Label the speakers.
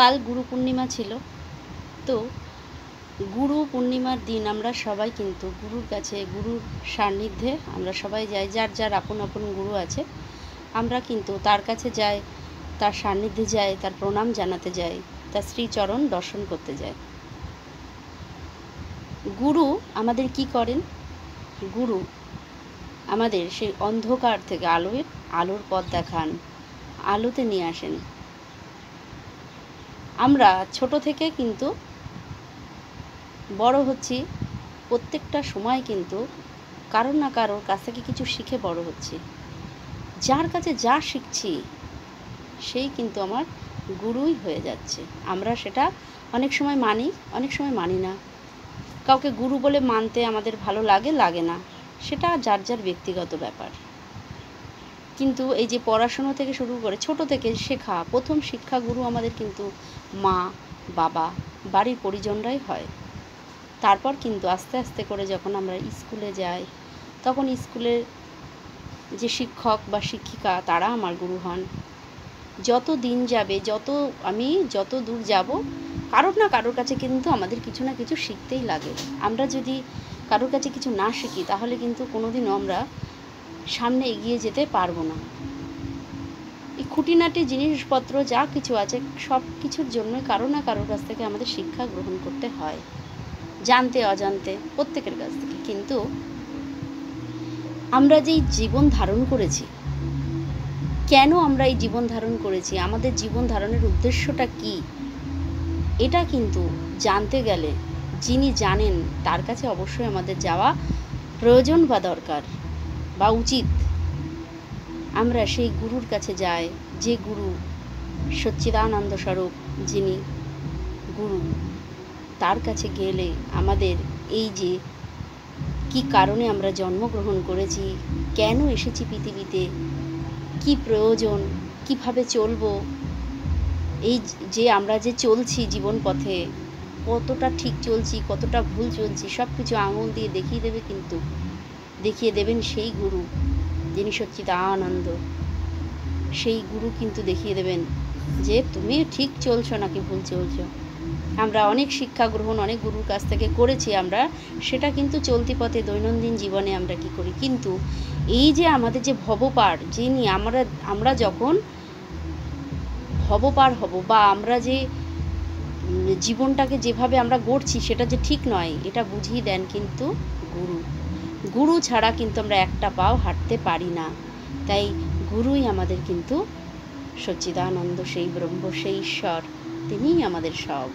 Speaker 1: কাল গুরু পূর্ণিমা ছিল। তো গুরু পূর্ণিমার দিন আমরা সবাই কিন্তু গুরুর কাছে, গুরুর সান্নিধ্যে আমরা সবাই যাই। যার যার আপন আপন গুরু আছে, আমরা কিন্তু তার কাছে যাই, তার সান্নিধ্যে যাই, তার প্রণাম জানাতে যাই, তার শ্রীচরণ দর্শন করতে যাই। গুরু আমাদের কি করেন? গুরু আমাদের সেই অন্ধকার থেকে আলোর পথ দেখান, আলোতে নিয়ে আসেন। আমরা ছোট থেকে কিন্তু বড় হচ্ছি, প্রত্যেকটা সময় কিন্তু কারোর না কারোর কাছ থেকে কিছু শিখে বড় হচ্ছি। যার কাছে যা শিখছি সেই কিন্তু আমার গুরুই হয়ে যাচ্ছে। আমরা সেটা অনেক সময় মানি, অনেক সময় মানি না। কাউকে গুরু বলে মানতে আমাদের ভালো লাগে, লাগে না, সেটা যার যার ব্যক্তিগত ব্যাপার। কিন্তু এই যে পড়াশুনো থেকে শুরু করে ছোট থেকে শেখা, প্রথম শিক্ষা গুরু আমাদের কিন্তু মা, বাবা, বাড়ির পরিজনরাই হয়। তারপর কিন্তু আস্তে আস্তে করে যখন আমরা স্কুলে যাই, তখন স্কুলের যে শিক্ষক বা শিক্ষিকা তারা আমার গুরু হন। যত দিন যাবে, যত দূর যাব, কারোর না কারোর কাছে কিন্তু আমাদের কিছু না কিছু শিখতেই লাগে। আমরা যদি কারোর কাছে কিছু না শিখি, তাহলে কিন্তু কোনোদিনও আমরা সামনে এগিয়ে যেতে পারবো না। এই খুঁটিনাটি জিনিসপত্র যা কিছু আছে, সব কিছুর জন্য কারো না কারোর কাছ থেকে আমাদের শিক্ষা গ্রহণ করতে হয়, জানতে অজান্তে প্রত্যেকের কাছ থেকে। কিন্তু আমরা যেই জীবন ধারণ করেছি, কেন আমরা এই জীবন ধারণ করেছি, আমাদের জীবন ধারণের উদ্দেশ্যটা কি, এটা কিন্তু জানতে গেলে যিনি জানেন তার কাছে অবশ্যই আমাদের যাওয়া প্রয়োজন বা দরকার বা উচিত। আমরা সেই গুরুর কাছে যাই, যে গুরু সচ্চিদানন্দ স্বরূপ, যিনি গুরু, তার কাছে গেলে আমাদের এই যে কি কারণে আমরা জন্মগ্রহণ করেছি, কেন এসেছি পৃথিবীতে, কি প্রয়োজন, কিভাবে চলবো, এই যে আমরা যে চলছি জীবন পথে, কতটা ঠিক চলছি, কতটা ভুল চলছি, সব কিছু আঙুল দিয়ে দেখিয়ে দেবেন সেই গুরু, যিনি সচ্চিদানন্দ। সেই গুরু কিন্তু দেখিয়ে দেবেন যে তুমি ঠিক চলছো নাকি ভুল চলছো। আমরা অনেক শিক্ষা গ্রহণ অনেক গুরুর কাছ থেকে করেছি, আমরা সেটা কিন্তু চলতি পথে দৈনন্দিন জীবনে আমরা কি করি। কিন্তু এই যে আমাদের যে ভবপার, যিনি আমরা যখন ভবপার হব, বা আমরা যে জীবনটাকে যেভাবে আমরা গড়ছি সেটা যে ঠিক নয়, এটা বুঝিয়ে দেন কিন্তু গুরু ছাড়া কিন্তু আমরা একটা পাও হাঁটতে পারি না। তাই গুরুই আমাদের কিন্তু সচ্চিদানন্দ, সেই ব্রহ্ম, সেই ঈশ্বর, তিনিই আমাদের সব।